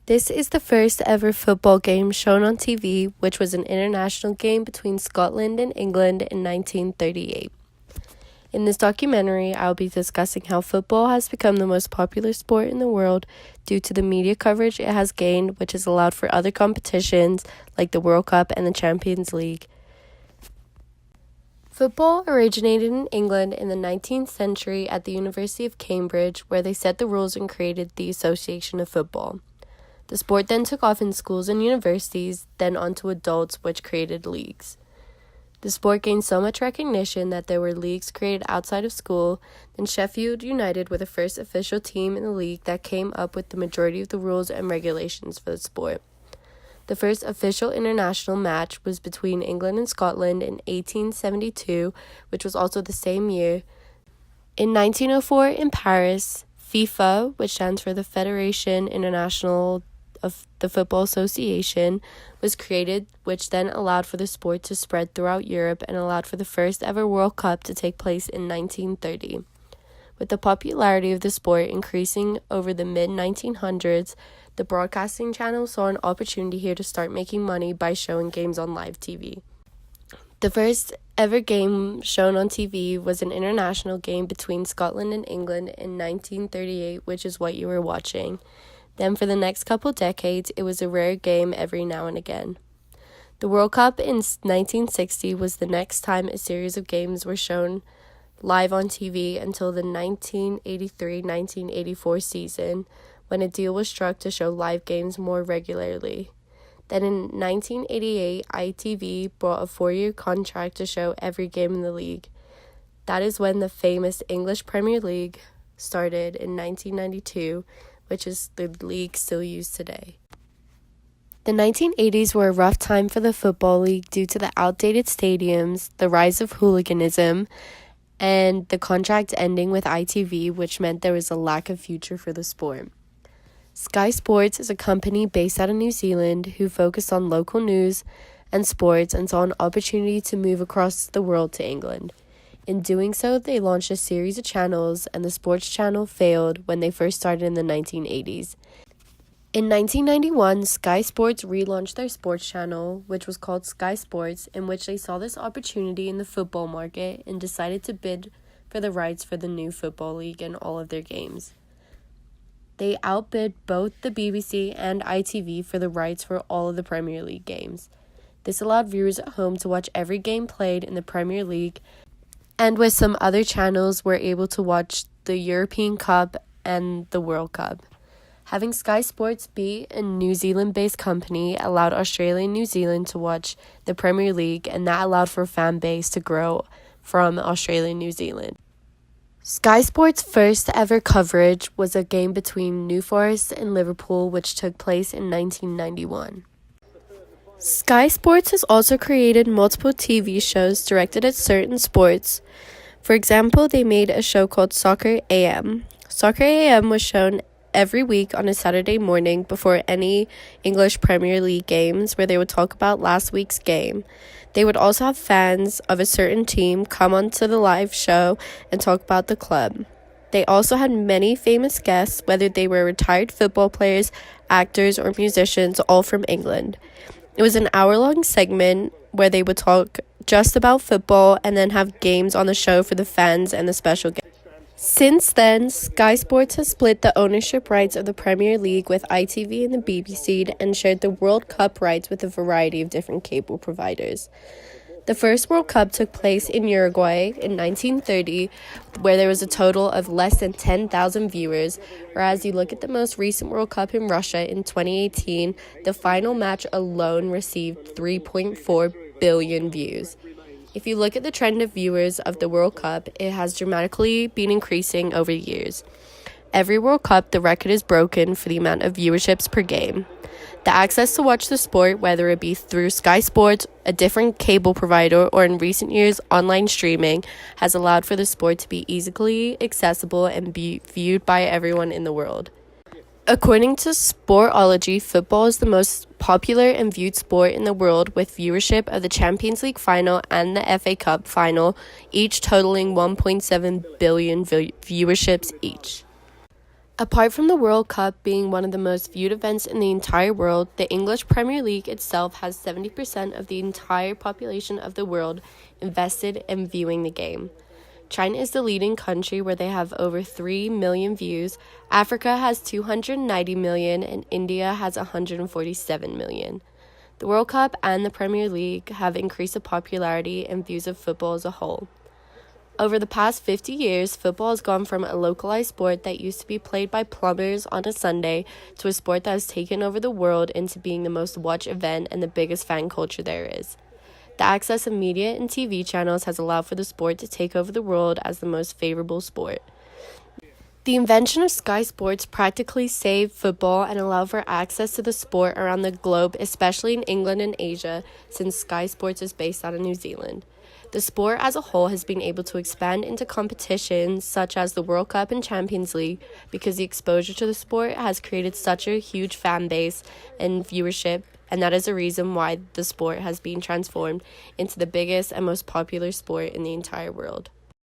This is the first ever football game shown on TV, which was an international game between Scotland and England in 1938. In this documentary, I'll be discussing how football has become the most popular sport in the world due to the media coverage it has gained, which has allowed for other competitions like the World Cup and the Champions League. Football originated in England in the 19th century at the University of Cambridge, where they set the rules and created the Association of Football. The sport then took off in schools and universities, then onto adults, which created leagues. The sport gained so much recognition that there were leagues created outside of school, then Sheffield United were the first official team in the league that came up with the majority of the rules and regulations for the sport. The first official international match was between England and Scotland in 1872, which was also the same year. In 1904 in Paris, FIFA, which stands for the Federation International of the Football Association, was created, which then allowed for the sport to spread throughout Europe and allowed for the first ever World Cup to take place in 1930. With the popularity of the sport increasing over the mid-1900s, the broadcasting channel saw an opportunity here to start making money by showing games on live TV. The first ever game shown on TV was an international game between Scotland and England in 1938, which is what you were watching. Then for the next couple decades, it was a rare game every now and again. The World Cup in 1960 was the next time a series of games were shown live on TV until the 1983-1984 season, when a deal was struck to show live games more regularly. Then in 1988, ITV brought a 4-year contract to show every game in the league. That is when the famous English Premier League started in 1992, which is the league still used today. The 1980s were a rough time for the Football League due to the outdated stadiums, the rise of hooliganism, and the contract ending with ITV, which meant there was a lack of future for the sport. Sky Sports is a company based out of New Zealand who focused on local news and sports and saw an opportunity to move across the world to England. In doing so, they launched a series of channels, and the sports channel failed when they first started in the 1980s. In 1991, Sky Sports relaunched their sports channel, which was called Sky Sports, in which they saw this opportunity in the football market and decided to bid for the rights for the new Football League and all of their games. They outbid both the BBC and ITV for the rights for all of the Premier League games. This allowed viewers at home to watch every game played in the Premier League, and with some other channels were able to watch the European Cup and the World Cup. Having Sky Sports be a New Zealand-based company allowed Australia and New Zealand to watch the Premier League, and that allowed for a fan base to grow from Australia and New Zealand. Sky Sports' first ever coverage was a game between New Forest and Liverpool, which took place in 1991. Sky Sports has also created multiple TV shows directed at certain sports. For example, they made a show called Soccer AM. Soccer AM was shown every week on a Saturday morning before any English Premier League games, where they would talk about last week's game. They would also have fans of a certain team come onto the live show and talk about the club. They also had many famous guests, whether they were retired football players, actors, or musicians, all from England. It was an hour-long segment where they would talk just about football and then have games on the show for the fans and the special guests. Since then, Sky Sports has split the ownership rights of the Premier League with ITV and the BBC and shared the World Cup rights with a variety of different cable providers. The first World Cup took place in Uruguay in 1930, where there was a total of less than 10,000 viewers, whereas you look at the most recent World Cup in Russia in 2018, the final match alone received 3.4 billion views. If you look at the trend of viewers of the World Cup, it has dramatically been increasing over the years. Every World Cup, the record is broken for the amount of viewerships per game. The access to watch the sport, whether it be through Sky Sports, a different cable provider, or in recent years, online streaming, has allowed for the sport to be easily accessible and be viewed by everyone in the world. According to Sportology, football is the most popular and viewed sport in the world, with viewership of the Champions League final and the FA Cup final, each totaling 1.7 billion viewerships each. Apart from the World Cup being one of the most viewed events in the entire world, the English Premier League itself has 70% of the entire population of the world invested in viewing the game. China is the leading country where they have over 3 million views, Africa has 290 million, and India has 147 million. The World Cup and the Premier League have increased the popularity and views of football as a whole. Over the past 50 years, football has gone from a localized sport that used to be played by plumbers on a Sunday to a sport that has taken over the world into being the most watched event and the biggest fan culture there is. The access of media and TV channels has allowed for the sport to take over the world as the most favorable sport. The invention of Sky Sports practically saved football and allowed for access to the sport around the globe, especially in England and Asia, since Sky Sports is based out of New Zealand. The sport as a whole has been able to expand into competitions such as the World Cup and Champions League because the exposure to the sport has created such a huge fan base and viewership, and that is the reason why the sport has been transformed into the biggest and most popular sport in the entire world.